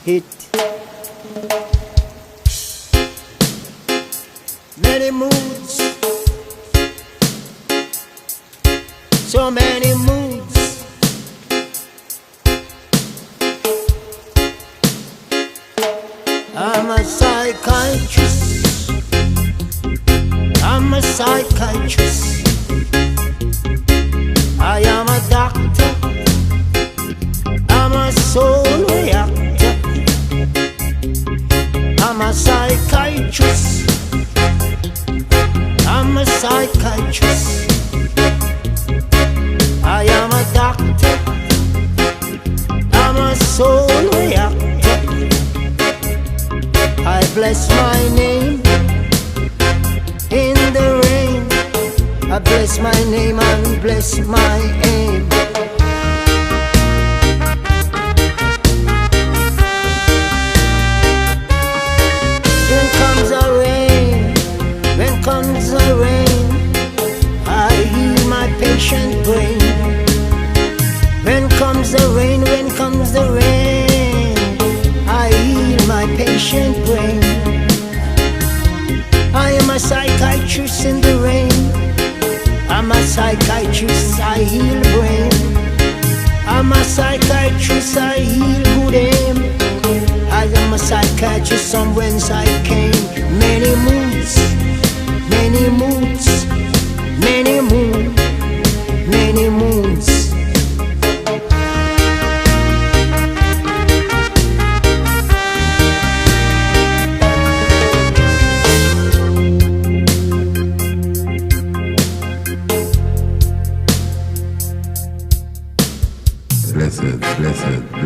hit. Many moods, so many moods. I'm a psychiatrist. I'm a psychiatrist. I am a doctor. I'm a soul reactor. I'm a psychiatrist. I'm a psychiatrist. I am a doctor. I'm a soul reactor. I bless my name in the rain. I bless my name and bless my aim. When comes the rain, when comes the rain, I heal my patient brain. When comes the rain, when comes the rain, I heal my patient brain. I am a psychiatrist in the rain. I'm a psychiatrist, I heal brain. I'm a psychiatrist, I heal good aim. I am a psychiatrist from whence I came. Many moods, many moods, many moons, many moons. Blessed, blessed.